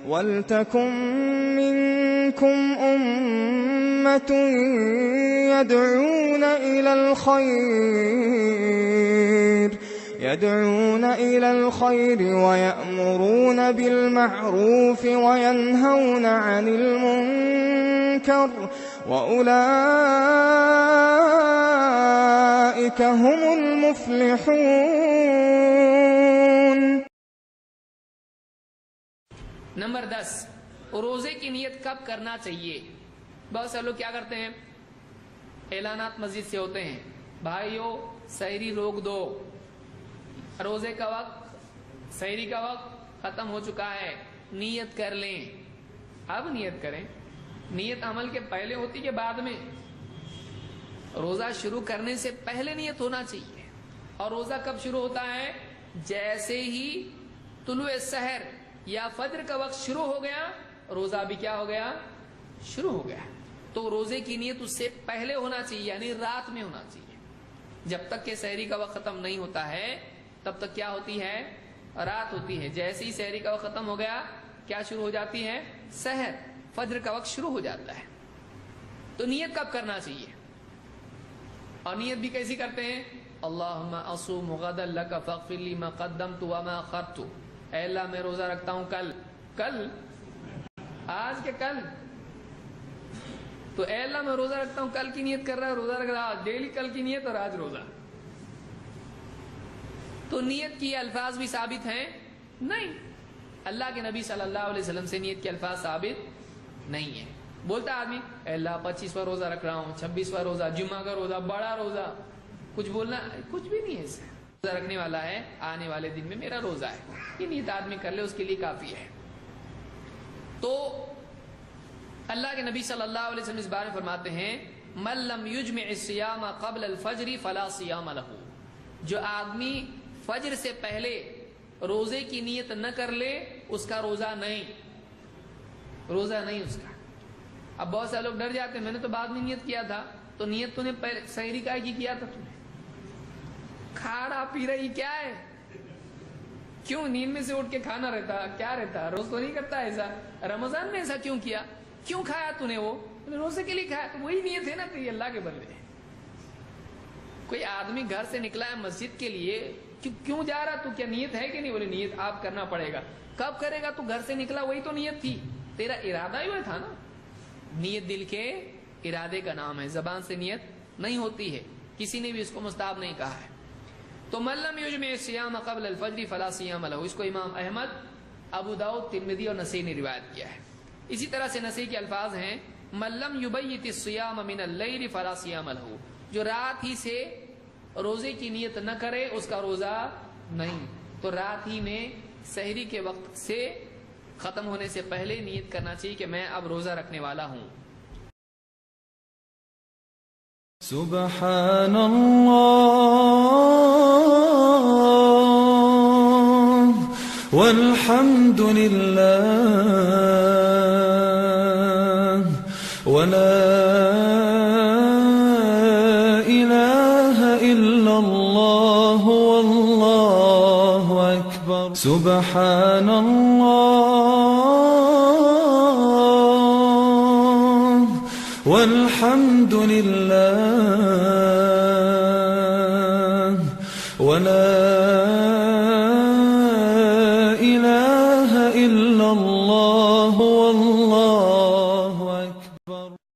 وَلْتَكُن مِّنكُمْ أُمَّةٌ يَدْعُونَ إِلَى الْخَيْرِ وَيَأْمُرُونَ بِالْمَعْرُوفِ وَيَنْهَوْنَ عَنِ الْمُنكَرِ وَأُولَئِكَ هُمُ الْمُفْلِحُونَ۔ نمبر 10، روزے کی نیت کب کرنا چاہیے؟ بہت سے لوگ کیا کرتے ہیں، اعلانات مسجد سے ہوتے ہیں، بھائیو سحری روک دو، روزے کا وقت، سحری کا وقت ختم ہو چکا ہے، نیت کر لیں۔ اب نیت کریں۔ نیت عمل کے پہلے ہوتی کہ بعد میں؟ روزہ شروع کرنے سے پہلے نیت ہونا چاہیے۔ اور روزہ کب شروع ہوتا ہے؟ جیسے ہی طلوع سحر یا فجر کا وقت شروع ہو گیا، روزہ بھی کیا ہو گیا؟ شروع ہو گیا۔ تو روزے کی نیت اس سے پہلے ہونا چاہیے، یعنی رات میں ہونا چاہیے۔ جب تک کہ سحری کا وقت ختم نہیں ہوتا ہے تب تک کیا ہوتی ہے؟ رات ہوتی ہے۔ جیسے ہی سحری کا وقت ختم ہو گیا کیا شروع ہو جاتی ہے؟ سحر، فجر کا وقت شروع ہو جاتا ہے۔ تو نیت کب کرنا چاہیے؟ اور نیت بھی کیسی کرتے ہیں؟ اللہم اصوم غدا لک فاغفر لی ما قدمت وما اخرت، اے اللہ میں روزہ رکھتا ہوں کل آج کے کل، تو اے اللہ میں روزہ رکھتا ہوں، کل کی نیت کر رہا ہے، روزہ رکھ رہا، ڈیلی کل کی نیت اور آج روزہ۔ تو نیت کی الفاظ بھی ثابت ہیں؟ نہیں، اللہ کے نبی صلی اللہ علیہ وسلم سے نیت کے الفاظ ثابت نہیں ہے۔ بولتا آدمی اے اللہ 25واں روزہ رکھ رہا ہوں، 26واں روزہ، جمعہ کا روزہ، بڑا روزہ، کچھ بولنا کچھ بھی نہیں ہے اس سے۔ روزہ رکھنے والا ہے، آنے والے دن میں میرا روزہ ہے، یہ نیت آدمی کر لے، اس کے لیے کافی ہے۔ تو اللہ کے نبی صلی اللہ علیہ وسلم اس بارے میں فرماتے ہیں من لم یجمع الصیام قبل الفجر فلا صیام لہ، جو آدمی فجر سے پہلے روزے کی نیت نہ کر لے اس کا روزہ نہیں اس کا۔ اب بہت سے لوگ ڈر جاتے ہیں، میں نے تو بعد میں نیت کیا تھا، تو نیت تو نے سحری کا ہی کیا تھا، تم نے کھانا پی رہی کیا ہے؟ کیوں نیند میں سے اٹھ کے کھانا رہتا؟ کیا رہتا؟ روز تو نہیں کرتا ایسا، رمضان میں ایسا کیوں کیا؟ کیوں کھایا تو نے؟ وہ روزے کے لیے کھایا، تو وہی نیت ہے نا، تو یہ اللہ کے بندے۔ کوئی آدمی گھر سے نکلا ہے مسجد کے لیے، کیوں جا رہا؟ تو کیا نیت ہے کہ نہیں؟ بولے نیت آپ کرنا پڑے گا۔ کب کرے گا؟ تو گھر سے نکلا وہی تو نیت تھی، تیرا ارادہ ہی وہ تھا نا۔ نیت دل کے ارادے کا نام ہے، زبان سے نیت نہیں ہوتی ہے، کسی نے بھی اس کو مستحب نہیں کہا ہے۔ تو من لم یجمع الصیام قبل الفجر فلا صیام لہ، اس کو امام احمد، ابو داؤد، ترمذی اور نسائی نے روایت کیا ہے۔ اسی طرح سے نسائی کے الفاظ ہیں من لم یبیت الصیام من اللیل فلا صیام لہ، جو رات ہی سے روزے کی نیت نہ کرے اس کا روزہ نہیں۔ تو رات ہی میں سحری کے وقت سے ختم ہونے سے پہلے نیت کرنا چاہیے کہ میں اب روزہ رکھنے والا ہوں۔ سبحان اللہ والحمد للہ ولا الہ الا اللہ واللہ اکبر۔ سبحان اللہ والحمد للہ ولا الہ الا اللہ واللہ